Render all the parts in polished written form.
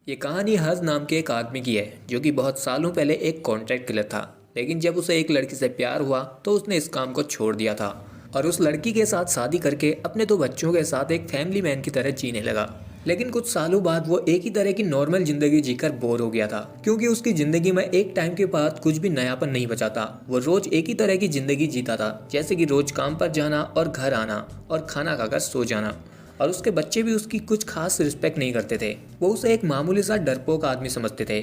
ये कहानी हज नाम के एक आदमी की है जो कि बहुत सालों पहले एक कॉन्ट्रैक्ट किलर था। लेकिन जब उसे एक लड़की से प्यार हुआ तो उसने इस काम को छोड़ दिया था और उस लड़की के साथ शादी करके अपने दो बच्चों के साथ एक फैमिली मैन की तरह जीने लगा। लेकिन कुछ सालों बाद वो एक ही तरह की नॉर्मल जिंदगी जीकर बोर हो गया था, क्योंकि उसकी जिंदगी में एक टाइम के बाद कुछ भी नयापन नहीं बचा था। वो रोज एक ही तरह की जिंदगी जीता था, जैसे कि रोज काम पर जाना और घर आना और खाना खाकर सो जाना। और उसके बच्चे भी उसकी कुछ खास रिस्पेक्ट नहीं करते थे। वो उसे एक मामूली सा डरपोक आदमी समझते थे।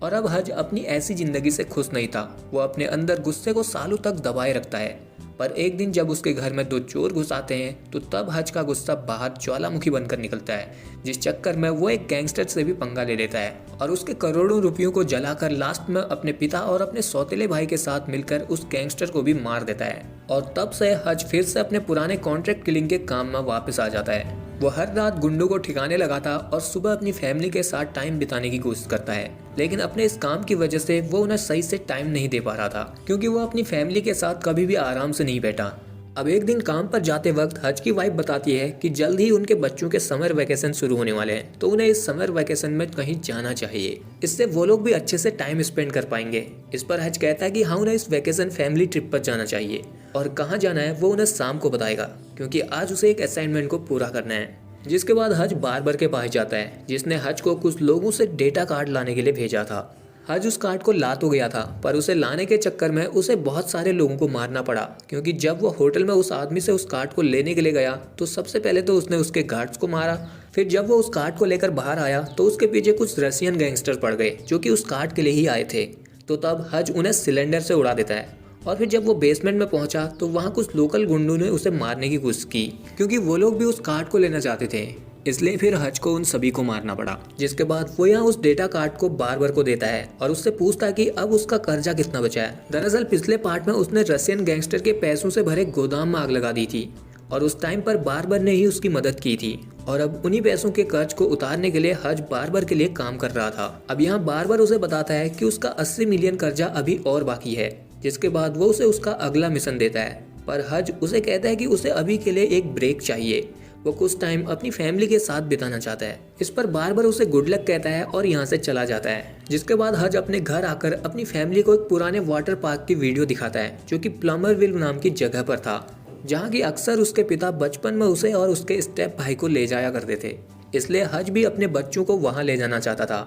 और अब हज अपनी ऐसी जिंदगी से खुश नहीं था। वो अपने अंदर गुस्से को सालों तक दबाए रखता है। पर एक दिन जब उसके घर में दो चोर घुस आते हैं तो तब हज का गुस्सा बाहर ज्वालामुखी बनकर निकलता है, जिस चक्कर में वो एक गैंगस्टर से भी पंगा ले लेता है और उसके करोड़ों रुपयों को जलाकर लास्ट में अपने पिता और अपने सौतेले भाई के साथ मिलकर उस गैंगस्टर को भी मार देता है। और तब से हज फिर से अपने पुराने कॉन्ट्रैक्ट किलिंग के काम में वापस आ जाता है। वो हर रात गुंडों को ठिकाने लगाता और सुबह अपनी फैमिली के साथ टाइम बिताने की कोशिश करता है। लेकिन अपने इस काम की वजह से वो उन्हें सही से टाइम नहीं दे पा रहा था, क्योंकि वो अपनी फैमिली के साथ कभी भी आराम से नहीं बैठा। अब एक दिन काम पर जाते वक्त हज की वाइफ बताती है कि जल्द ही उनके बच्चों के समर वेकेशन शुरू होने वाले हैं, तो उन्हें इस समर वेकेशन में कहीं जाना चाहिए। इससे वो लोग भी अच्छे से टाइम स्पेंड कर पाएंगे। इस पर हज कहता है कि हाँ, उन्हें इस वेकेशन फैमिली ट्रिप पर जाना चाहिए और कहाँ जाना है वो उन्हें शाम को बताएगा, क्योंकि आज उसे एक असाइनमेंट को पूरा करना है। जिसके बाद हज बार्बर के पास जाता है, जिसने हज को कुछ लोगों से डेटा कार्ड लाने के लिए भेजा था। हज उस कार्ड को ला तो गया था, पर उसे लाने के चक्कर में उसे बहुत सारे लोगों को मारना पड़ा, क्योंकि जब वो होटल में उस आदमी से उस कार्ड को लेने के लिए गया तो सबसे पहले तो उसने उसके गार्ड्स को मारा। फिर जब वो उस कार्ड को लेकर बाहर आया तो उसके पीछे कुछ रशियन गैंगस्टर पड़ गए जो कि उस कार्ड के लिए ही आए थे। तो तब हज उन्हें सिलेंडर से उड़ा देता है। और फिर जब वो बेसमेंट में पहुंचा तो वहां कुछ लोकल गुंडों ने उसे मारने की कोशिश की, क्योंकि वो लोग भी उस कार्ड को लेना चाहते थे। इसलिए फिर हज को उन सभी को मारना पड़ा। जिसके बाद वो यहाँ उस डेटा कार्ड को बार्बर को देता है और उससे पूछता है कि अब उसका कर्जा कितना बचा है। दरअसल पिछले पार्ट में उसने रशियन गैंगस्टर के पैसों से भरे गोदाम में आग लगा दी थी और उस टाइम पर बार्बर ने ही उसकी मदद की थी। और अब उन्हीं पैसों के कर्ज को उतारने के लिए हज बार्बर के लिए काम कर रहा था। अब यहाँ बार्बर उसे बताता है कि उसका 80 मिलियन कर्जा अभी और बाकी है। जिसके बाद वो उसे उसका अगला मिशन देता है, पर हज उसे कहता है कि उसे अभी के लिए एक ब्रेक चाहिए। वो कुछ टाइम अपनी फैमिली के साथ बिताना चाहता है। इस पर बार्बर उसे गुड लक कहता है और यहाँ से चला जाता है। जिसके बाद हज अपने घर आकर अपनी फैमिली को एक पुराने वाटर पार्क की वीडियो दिखाता है, जो कि प्लमरविल नाम की जगह पर था, जहाँ की अक्सर उसके पिता बचपन में उसे और उसके स्टेप भाई को ले जाया करते थे। इसलिए हज भी अपने बच्चों को वहाँ ले जाना चाहता था,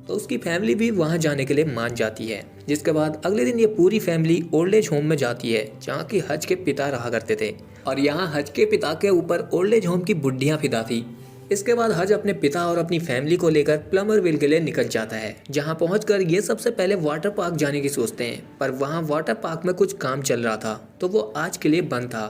तो उसकी फैमिली भी वहाँ जाने के लिए मान जाती है। जिसके बाद अगले दिन ये पूरी फैमिली ओल्ड एज होम में जाती है, जहाँ की हज के पिता रहा करते थे। और यहाँ हज के पिता के ऊपर ओल्ड एज होम की बुड्ढियाँ फिदा थी। इसके बाद हज अपने पिता और अपनी फैमिली को लेकर प्लमरविल के लिए निकल जाता है, जहाँ पहुंचकर ये सबसे पहले वाटर पार्क जाने की सोचते हैं। पर वहाँ वाटर पार्क में कुछ काम चल रहा था, तो वो आज के लिए बंद था।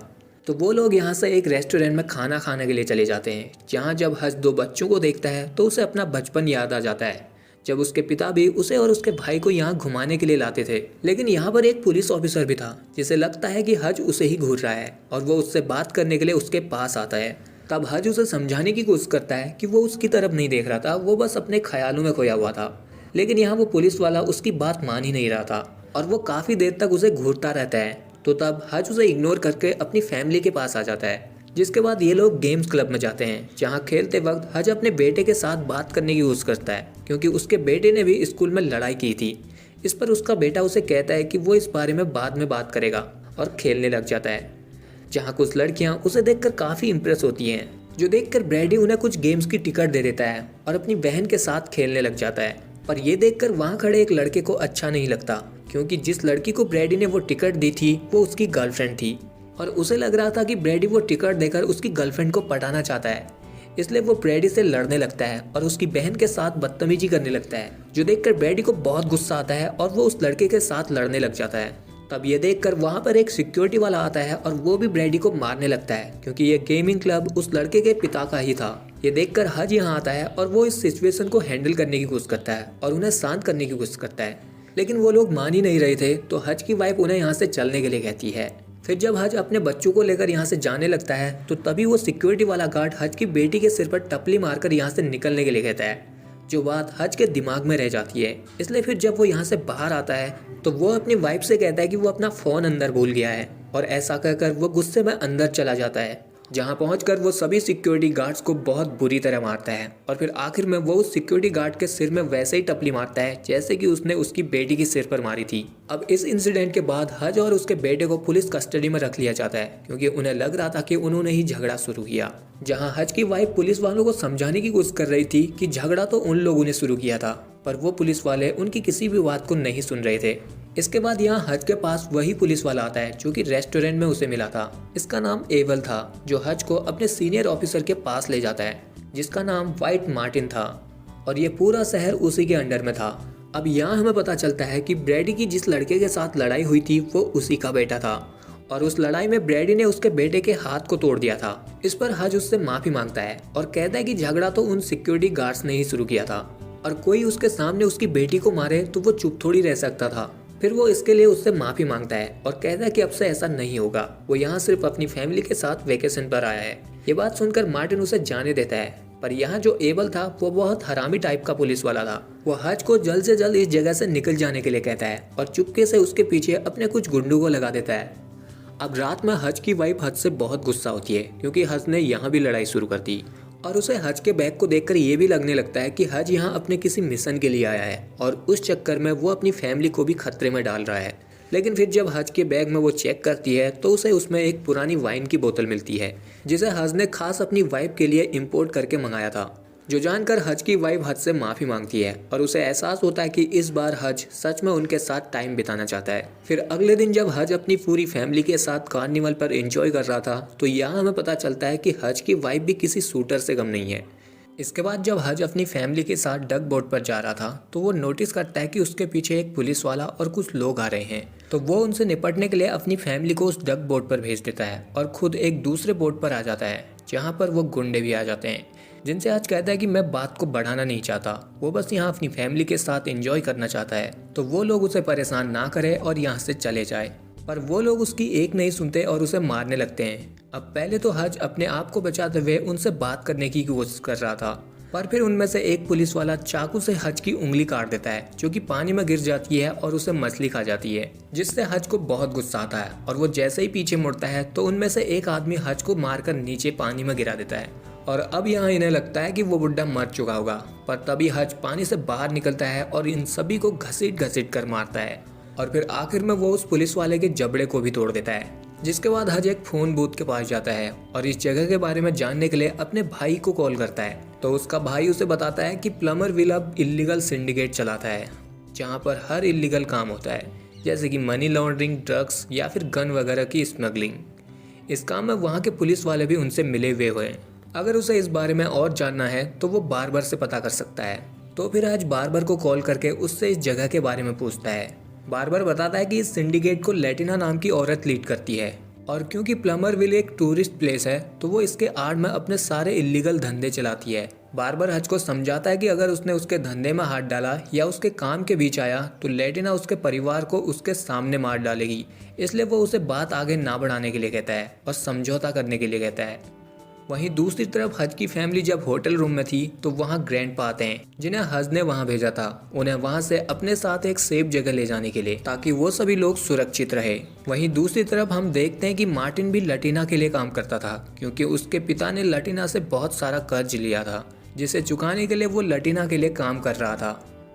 तो वो लोग यहाँ से एक रेस्टोरेंट में खाना खाने के लिए चले जाते हैं, जहाँ जब हज दो बच्चों को देखता है तो उसे अपना बचपन याद आ जाता है, जब उसके पिता भी उसे और उसके भाई को यहाँ घुमाने के लिए लाते थे। लेकिन यहाँ पर एक पुलिस ऑफिसर भी था, जिसे लगता है कि हज उसे ही घूर रहा है और वो उससे बात करने के लिए उसके पास आता है। तब हज उसे समझाने की कोशिश करता है कि वो उसकी तरफ नहीं देख रहा था, वो बस अपने ख्यालों में खोया हुआ था। लेकिन यहाँ वो पुलिस वाला उसकी बात मान ही नहीं रहा था और वो काफ़ी देर तक उसे घूरता रहता है। तो तब हज उसे इग्नोर करके अपनी फैमिली के पास आ जाता है। जिसके बाद ये लोग गेम्स क्लब में जाते हैं, जहाँ खेलते वक्त हज अपने बेटे के साथ बात करने की कोशिश करता है, क्योंकि उसके बेटे ने भी स्कूल में लड़ाई की थी। इस पर उसका बेटा उसे कहता है कि वो इस बारे में बाद में बात करेगा और खेलने लग जाता है। जहाँ कुछ लड़कियाँ उसे देखकर काफ़ी इम्प्रेस होती हैं, जो देखकर ब्रैडी उन्हें कुछ गेम्स की टिकट दे देता है और अपनी बहन के साथ खेलने लग जाता है। पर यह देखकर वहाँ खड़े एक लड़के को अच्छा नहीं लगता, क्योंकि जिस लड़की को ब्रैडी ने वो टिकट दी थी वो उसकी गर्लफ्रेंड थी और उसे लग रहा था कि ब्रैडी वो टिकट देकर उसकी गर्लफ्रेंड को पटाना चाहता है। इसलिए वो ब्रैडी से लड़ने लगता है और उसकी बहन के साथ बदतमीजी करने लगता है, जो देखकर ब्रैडी को बहुत गुस्सा आता है और वो उस लड़के के साथ लड़ने लग जाता है। तब ये देखकर वहाँ पर एक सिक्योरिटी वाला आता है और वो भी ब्रैडी को मारने लगता है, क्योंकि ये गेमिंग क्लब उस लड़के के पिता का ही था। ये देखकर हज यहाँ आता है और वो इस सिचुएशन को हैंडल करने की कोशिश करता है और उन्हें शांत करने की कोशिश करता है। लेकिन वो लोग मान ही नहीं रहे थे, तो हज की वाइफ उन्हें यहाँ से चलने के लिए कहती है। फिर जब हज अपने बच्चों को लेकर यहाँ से जाने लगता है तो तभी वो सिक्योरिटी वाला गार्ड हज की बेटी के सिर पर टपली मारकर यहाँ से निकलने के लिए कहता है, जो बात हज के दिमाग में रह जाती है। इसलिए फिर जब वो यहाँ से बाहर आता है तो वो अपनी वाइफ से कहता है कि वो अपना फ़ोन अंदर भूल गया है और ऐसा कहकर वो गुस्से में अंदर चला जाता है जहां पहुंचकर वो सभी सिक्योरिटी गार्ड्स को बहुत बुरी तरह मारता है और फिर आखिर में वो उस सिक्योरिटी गार्ड के सिर में वैसे ही टपली मारता है जैसे कि उसने उसकी बेटी के सिर पर मारी थी। अब इस इंसिडेंट के बाद हज और उसके बेटे को पुलिस कस्टडी में रख लिया जाता है क्योंकि उन्हें लग रहा था कि उन्होंने ही झगड़ा शुरू किया। जहां हज की वाइफ पुलिस वालों को समझाने की कोशिश कर रही थी कि झगड़ा तो उन लोगों ने शुरू किया था, पर वो पुलिस वाले उनकी किसी भी बात को नहीं सुन रहे थे। इसके बाद यहाँ हज के पास वही पुलिस वाला आता है जो कि रेस्टोरेंट में उसे मिला था। इसका नाम एवल था, जो हज को अपने सीनियर ऑफिसर के पास ले जाता है जिसका नाम व्हाइट मार्टिन था और ये पूरा शहर उसी के अंडर में था। अब यहाँ हमें पता चलता है कि ब्रैडी की जिस लड़के के साथ लड़ाई हुई थी वो उसी का बेटा था और उस लड़ाई में ब्रैडी ने उसके बेटे के हाथ को तोड़ दिया था। इस पर हज उससे माफी मांगता है और कहता है कि झगड़ा तो उन सिक्योरिटी गार्ड्स ने ही शुरू किया था और कोई उसके सामने उसकी बेटी को मारे तो वो चुप थोड़ी रह सकता था। फिर वो इसके लिए उससे माफी मांगता है और कहता है कि अब से ऐसा नहीं होगा, वो यहाँ सिर्फ अपनी फैमिली के साथ वेकेशन पर आया है। ये बात सुनकर मार्टिन उसे जाने देता है, पर यहाँ जो एबल था वो बहुत हरामी टाइप का पुलिस वाला था। वो हज को जल्द से जल्द इस जगह से निकल जाने के लिए कहता है और चुपके से उसके पीछे अपने कुछ गुंडों को लगा देता है। अब रात में हज की वाइफ हज से बहुत गुस्सा होती है क्योंकि हज ने यहाँ भी लड़ाई शुरू कर दी और उसे हज के बैग को देखकर ये भी लगने लगता है कि हज यहाँ अपने किसी मिशन के लिए आया है और उस चक्कर में वो अपनी फैमिली को भी खतरे में डाल रहा है। लेकिन फिर जब हज के बैग में वो चेक करती है तो उसे उसमें एक पुरानी वाइन की बोतल मिलती है जिसे हज ने खास अपनी वाइफ के लिए इम्पोर्ट करके मंगाया था, जो जानकर हज की वाइफ हज से माफी मांगती है और उसे एहसास होता है कि इस बार हज सच में उनके साथ टाइम बिताना चाहता है। फिर अगले दिन जब हज अपनी पूरी फैमिली के साथ कार्निवल पर एंजॉय कर रहा था तो यहाँ हमें पता चलता है कि हज की वाइफ भी किसी शूटर से कम नहीं है। इसके बाद जब हज अपनी फैमिली के साथ डक बोट पर जा रहा था तो वो नोटिस करता है कि उसके पीछे एक पुलिस वाला और कुछ लोग आ रहे हैं, तो वो उनसे निपटने के लिए अपनी फैमिली को उस डक बोट पर भेज देता है और खुद एक दूसरे बोट पर आ जाता है जहाँ पर वो गुंडे भी आ जाते हैं, जिनसे हज कहता है कि मैं बात को बढ़ाना नहीं चाहता, वो बस यहाँ अपनी फैमिली के साथ एंजॉय करना चाहता है, तो वो लोग उसे परेशान ना करें और यहाँ से चले जाए। पर वो लोग उसकी एक नहीं सुनते और उसे मारने लगते हैं। अब पहले तो हज अपने आप को बचाते हुए उनसे बात करने की कोशिश कर रहा था, पर फिर उनमें से एक पुलिस वाला चाकू से हज की उंगली काट देता है जो कि पानी में गिर जाती है और उसे मछली खा जाती है, जिससे हज को बहुत गुस्सा आता है और वो जैसे ही पीछे मुड़ता है तो उनमें से एक आदमी हज को मारकर नीचे पानी में गिरा देता है और अब यहाँ इन्हें लगता है कि वो बुड्ढा मर चुका होगा। पर तभी हज पानी से बाहर निकलता है और इन सभी को घसीट घसीट कर मारता है और फिर आखिर में वो उस पुलिस वाले के जबड़े को भी तोड़ देता है। जिसके बाद हज एक फोन बूथ के पास जाता है और इस जगह के बारे में जानने के लिए अपने भाई को कॉल करता है, तो उसका भाई उसे बताता है कि प्लमर विल अब इलीगल सिंडिकेट चलाता है जहाँ पर हर इलीगल काम होता है, जैसे कि मनी लॉन्ड्रिंग, ड्रग्स या फिर गन वगैरह की स्मगलिंग। इस काम में वहाँ के पुलिस वाले भी उनसे मिले हुए हैं। अगर उसे इस बारे में और जानना है तो वो बार्बर से पता कर सकता है। तो फिर हज बार्बर को कॉल करके उससे इस जगह के बारे में पूछता है। बार्बर बताता है कि इस सिंडिकेट को लैटिना नाम की औरत लीड करती है और क्योंकि प्लमरविल एक टूरिस्ट प्लेस है तो वो इसके आड़ में अपने सारे इलीगल धंधे चलाती है। बार्बर हज को समझाता है कि अगर उसने उसके धंधे में हाथ डाला या उसके काम के बीच आया तो लैटिना उसके परिवार को उसके सामने मार डालेगी, इसलिए वो उसे बात आगे ना बढ़ाने के लिए कहता है और समझौता करने के लिए कहता है। वहीं दूसरी तरफ हज की फैमिली जब होटल रूम में थी तो वहां ग्रैंडपा आते हैं जिन्हें हज ने वहां भेजा था, उन्हें वहां से अपने साथ एक सेफ जगह ले जाने के लिए ताकि वो सभी लोग सुरक्षित रहे। वहीं दूसरी तरफ हम देखते हैं कि मार्टिन भी लटीना के लिए काम करता था क्योंकि उसके पिता ने लटीना से बहुत सारा कर्ज लिया था जिसे चुकाने के लिए वो लटीना के लिए काम कर रहा था,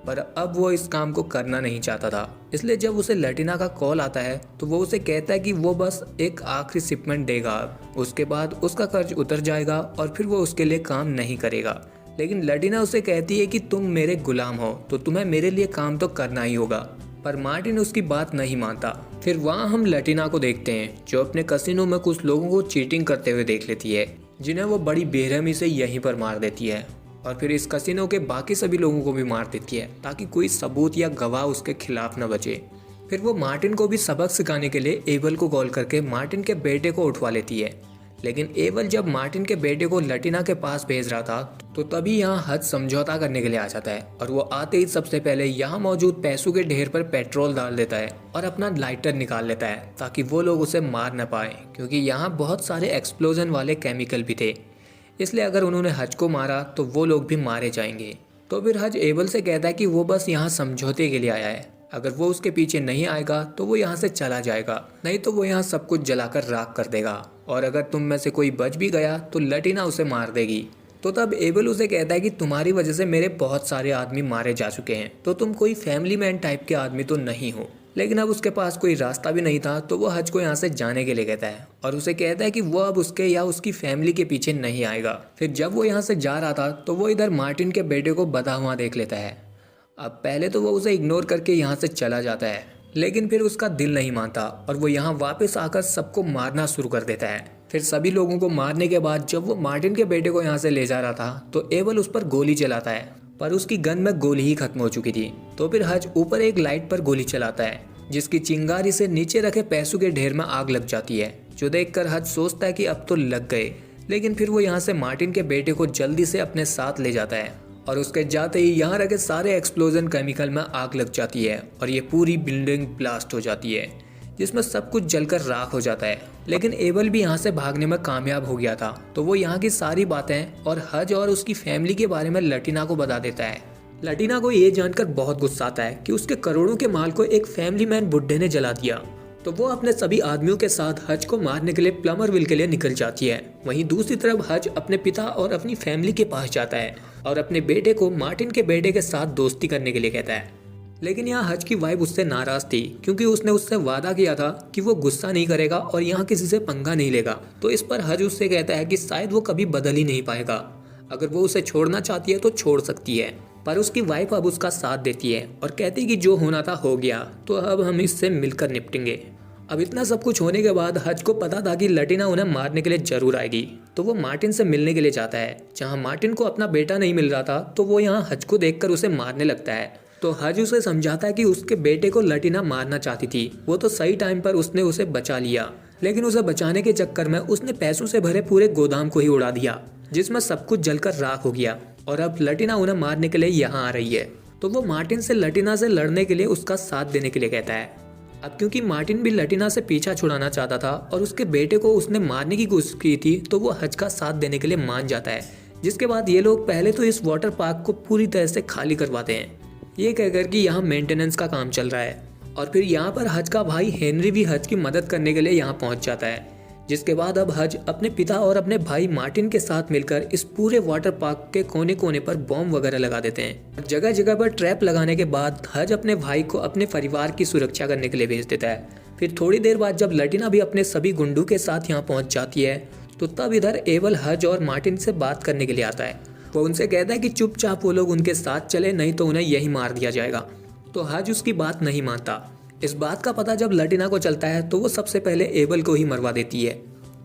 पर अब वो इस काम को करना नहीं चाहता था। इसलिए जब उसे लटीना का कॉल आता है तो वो उसे कहता है कि वो बस एक आखिरी शिपमेंट देगा, उसके बाद उसका कर्ज उतर जाएगा और फिर वो उसके लिए काम नहीं करेगा। लेकिन लटीना उसे कहती है कि तुम मेरे गुलाम हो तो तुम्हें मेरे लिए काम तो करना ही होगा, पर मार्टिन उसकी बात नहीं मानता। फिर वहाँ हम लटीना को देखते हैं जो अपने कसिनो में कुछ लोगों को चीटिंग करते हुए देख लेती है, जिन्हें वो बड़ी बेरहमी से यहीं पर मार देती है और फिर इस कसिनो के बाकी सभी लोगों को भी मार देती है ताकि कोई सबूत या गवाह उसके खिलाफ न बचे। फिर वो मार्टिन को भी सबक सिखाने के लिए एबल को कॉल करके मार्टिन के बेटे को उठवा लेती है। लेकिन एबल जब मार्टिन के बेटे को लटीना के पास भेज रहा था तो तभी यहाँ हज समझौता करने के लिए आ जाता है और वो आते ही सबसे पहले यहाँ मौजूद पैसों के ढेर पर पेट्रोल डाल देता है और अपना लाइटर निकाल लेता है ताकि वो लोग उसे मार न पाए, क्योंकि यहाँ बहुत सारे एक्सप्लोजन वाले केमिकल भी थे, इसलिए अगर उन्होंने हज को मारा तो वो लोग भी मारे जाएंगे। तो फिर हज एबल से कहता है कि वो बस यहाँ समझौते के लिए आया है। अगर वो उसके पीछे नहीं आएगा तो वो यहाँ से चला जाएगा, नहीं तो वो यहाँ सब कुछ जलाकर राख कर देगा। और अगर तुम में से कोई बच भी गया तो लटीना उसे मार देगी। तो तब एबल उसे कहता है कि तुम्हारी वजह से मेरे बहुत सारे आदमी मारे जा चुके हैं, तो तुम कोई फैमिली मैन टाइप के आदमी तो नहीं हो। लेकिन अब उसके पास कोई रास्ता भी नहीं था, तो वो हज को यहाँ से जाने के लिए कहता है और उसे कहता है कि वो अब उसके या उसकी फैमिली के पीछे नहीं आएगा। फिर जब वो यहाँ से जा रहा था तो वो इधर मार्टिन के बेटे को बधा हुआ देख लेता है। अब पहले तो वो उसे इग्नोर करके यहाँ से चला जाता है, लेकिन फिर उसका दिल नहीं मानता और वो यहाँ वापस आकर सबको मारना शुरू कर देता है। फिर सभी लोगों को मारने के बाद जब वो मार्टिन के बेटे को यहाँ से ले जा रहा था तो एबल उस पर गोली चलाता है, पर उसकी गन में गोली ही खत्म हो चुकी थी। तो फिर हज ऊपर एक लाइट पर गोली चलाता है, जिसकी चिंगारी से नीचे रखे पैसों के ढेर में आग लग जाती है, जो देखकर हज सोचता है कि अब तो लग गए। लेकिन फिर वो यहाँ से मार्टिन के बेटे को जल्दी से अपने साथ ले जाता है और उसके जाते ही यहाँ रखे सारे एक्सप्लोजन केमिकल में आग लग जाती है और ये पूरी बिल्डिंग ब्लास्ट हो जाती है, जिसमें सब कुछ जलकर राख हो जाता है। लेकिन एबल भी यहाँ से भागने में कामयाब हो गया था, तो वो यहाँ की सारी बातें और हज और उसकी फैमिली के बारे में लटीना को बता देता है। लटीना को ये जानकर बहुत गुस्सा आता है कि उसके करोड़ों के माल को एक फैमिली मैन बुड्ढे ने जला दिया। तो वो अपने सभी आदमियों के साथ हज को मारने के लिए प्लमरविल के लिए निकल जाती है। वहीं दूसरी तरफ हज अपने पिता और अपनी फैमिली के पास जाता है और अपने बेटे को मार्टिन के बेटे के साथ दोस्ती करने के लिए कहता है। लेकिन यहाँ हज की वाइफ उससे नाराज थी, क्योंकि उसने उससे वादा किया था कि वो गुस्सा नहीं करेगा और यहाँ किसी से पंगा नहीं लेगा। तो इस पर हज उससे कहता है कि शायद वो कभी बदल ही नहीं पाएगा, अगर वो उसे छोड़ना चाहती है तो छोड़ सकती है। पर उसकी वाइफ अब उसका साथ देती है और कहती है कि जो होना था हो गया, तो अब हम इससे मिलकर निपटेंगे। अब इतना सब कुछ होने के बाद हज को पता था कि लटीना उन्हें मारने के लिए जरूर आएगी, तो वो मार्टिन से मिलने के लिए जाता है। जहाँ मार्टिन को अपना बेटा नहीं मिल रहा था, तो वो यहाँ हज को देखकर उसे मारने लगता है। तो हज उसे समझाता है कि उसके बेटे को लटीना मारना चाहती थी, वो तो सही टाइम पर उसने उसे बचा लिया, लेकिन उसे बचाने के चक्कर में उसने पैसों से भरे पूरे गोदाम को ही उड़ा दिया, जिसमें सब कुछ जलकर राख हो गया। और अब लटीना उन्हें मारने के लिए यहाँ आ रही है, तो वो मार्टिन से लटीना से लड़ने के लिए उसका साथ देने के लिए कहता है। अब क्योंकि मार्टिन भी लटीना से पीछा छुड़ाना चाहता था और उसके बेटे को उसने मारने की कोशिश की थी, तो वो हज का साथ देने के लिए मान जाता है। जिसके बाद ये लोग पहले तो इस वाटर पार्क को पूरी तरह से खाली करवाते हैं, ये कहकर कि यहाँ मेंटेनेंस का काम चल रहा है। और फिर यहाँ पर हज का भाई हेनरी भी हज की मदद करने के लिए यहाँ पहुँच जाता है। जिसके बाद अब हज अपने पिता और अपने भाई मार्टिन के साथ मिलकर इस पूरे वाटर पार्क के कोने कोने पर बॉम्ब वगैरह लगा देते हैं। जगह जगह पर ट्रैप लगाने के बाद हज अपने भाई को अपने परिवार की सुरक्षा करने के लिए भेज देता है। फिर थोड़ी देर बाद जब लटीना भी अपने सभी गुंडों के साथ यहाँ पहुँच जाती है, तो तब इधर एबल हज और मार्टिन से बात करने के लिए आता है। वो उनसे कहता है कि चुपचाप वो लोग उनके साथ चले, नहीं तो उन्हें यही मार दिया जाएगा। तो हज उसकी बात नहीं मानता। इस बात का पता जब लटीना को चलता है तो वो सबसे पहले एबल को ही मरवा देती है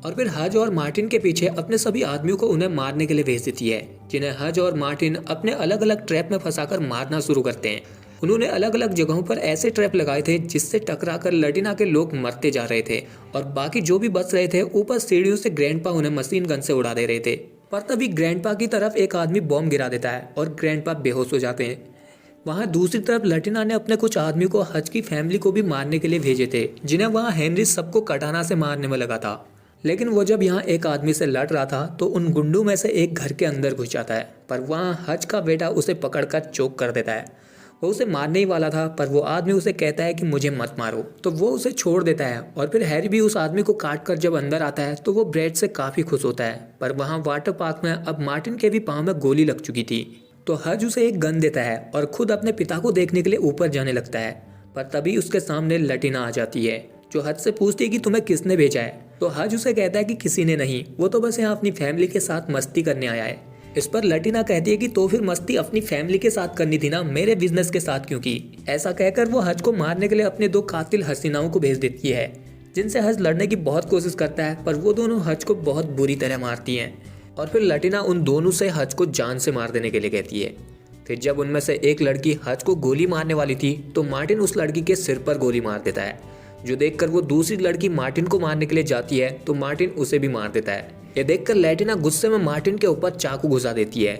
और फिर हज और मार्टिन के पीछे अपने सभी आदमियों को उन्हें मारने के लिए भेज देती है, जिन्हें हज और मार्टिन अपने अलग अलग ट्रैप में फंसाकर मारना शुरू करते हैं। उन्होंने अलग अलग जगहों पर ऐसे ट्रैप लगाए थे जिससे टकराकर लटीना के लोग मरते जा रहे थे और बाकी जो भी बच रहे थे ऊपर सीढ़ियों से ग्रैंडपा उन्हें मशीन गन से उड़ा दे रहे थे। पर तभी ग्रैंडपा की तरफ एक आदमी बॉम्ब गिरा देता है और ग्रैंडपा बेहोश हो जाते हैं। वहाँ दूसरी तरफ लटीना ने अपने कुछ आदमियों को हज की फैमिली को भी मारने के लिए भेजे थे, जिन्हें वहाँ हेनरी सबको कटाना से मारने में लगा था। लेकिन वो जब यहाँ एक आदमी से लड़ रहा था तो उन गुंडों में से एक घर के अंदर घुस जाता है, पर वहाँ हज का बेटा उसे पकड़कर चोक कर देता है। वो उसे मारने ही वाला था, पर वो आदमी उसे कहता है कि मुझे मत मारो, तो वो उसे छोड़ देता है। और फिर हैरी भी उस आदमी को काट कर जब अंदर आता है तो वो ब्रेड से काफ़ी खुश होता है। पर वहाँ वाटर पार्क में अब मार्टिन के भी पाँव में गोली लग चुकी थी, तो हज उसे एक गन देता है और खुद अपने पिता को देखने के लिए ऊपर जाने लगता है। पर तभी उसके सामने लटीना आ जाती है, जो हज से पूछती है कि तुम्हें किसने भेजा है। तो हज उसे कहता है कि किसी ने नहीं, वो तो बस यहाँ अपनी फैमिली के साथ मस्ती करने आया है। इस पर लटीना कहती है कि तो फिर मस्ती अपनी फैमिली के साथ करनी थी ना, मेरे बिजनेस के साथ क्यों की। ऐसा कहकर वो हज को मारने के लिए अपने दो कातिल हसीनाओं को भेज देती है, जिनसे हज लड़ने की बहुत कोशिश करता है, पर वो दोनों हज को बहुत बुरी तरह मारती हैं। और फिर लटीना उन दोनों से हज को जान से मार देने के लिए कहती है। फिर जब उनमें से एक लड़की हज को गोली मारने वाली थी तो मार्टिन उस लड़की के सिर पर गोली मार देता है, जो देखकर वो दूसरी लड़की मार्टिन को मारने के लिए जाती है तो मार्टिन उसे भी मार देता है। ये देखकर लटीना गुस्से में मार्टिन के ऊपर चाकू घुसा देती है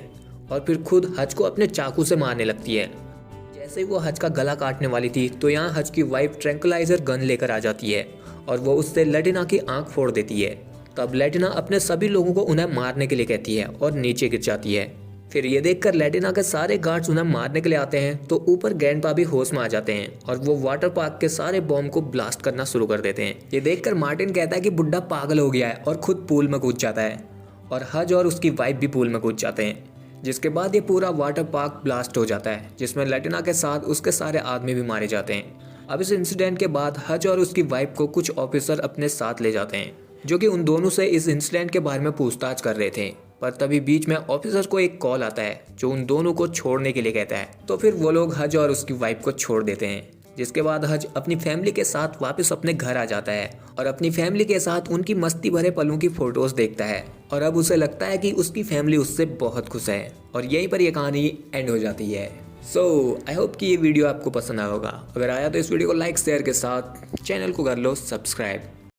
और फिर खुद हज को अपने चाकू से मारने लगती है। जैसे ही वो हज का गला काटने वाली थी तो यहाँ हज की वाइफ ट्रैंकुलाइजर गन लेकर आ जाती है और वो उससे लटीना की आंख फोड़ देती है। तब लटीना अपने सभी लोगों को उन्हें मारने के लिए कहती है और नीचे गिर जाती है। फिर ये देखकर लैटिना के सारे गार्ड्स उन्हें मारने के लिए आते हैं तो ऊपर ग्रैंडपा भी होश में आ जाते हैं और वो वाटर पार्क के सारे बॉम्ब को ब्लास्ट करना शुरू कर देते हैं। ये देखकर मार्टिन कहता है कि बुड्ढा पागल हो गया है और खुद पूल में कूद जाता है और हज और उसकी वाइफ भी पूल में कूद जाते हैं, जिसके बाद ये पूरा वाटर पार्क ब्लास्ट हो जाता है जिसमें लैटिना के साथ उसके सारे आदमी भी मारे जाते हैं। अब इस इंसिडेंट के बाद हज और उसकी वाइफ को कुछ ऑफिसर अपने साथ ले जाते हैं जो कि उन दोनों से इस इंसिडेंट के बारे में पूछताछ कर रहे थे। पर तभी बीच में ऑफिसर को एक कॉल आता है जो उन दोनों को छोड़ने के लिए कहता है। तो फिर वो लोग हज और उसकी वाइफ को छोड़ देते हैं, जिसके बाद हज अपनी फैमिली के साथ वापस अपने घर आ जाता है और अपनी फैमिली के साथ उनकी मस्ती भरे पलों की फोटोज देखता है और अब उसे लगता है कि उसकी फैमिली उससे बहुत खुश है और यहीं पर यह कहानी एंड हो जाती है। सो आई होप कि ये वीडियो आपको पसंद आया होगा। अगर आया तो इस वीडियो को लाइक शेयर के साथ चैनल को कर लो सब्सक्राइब।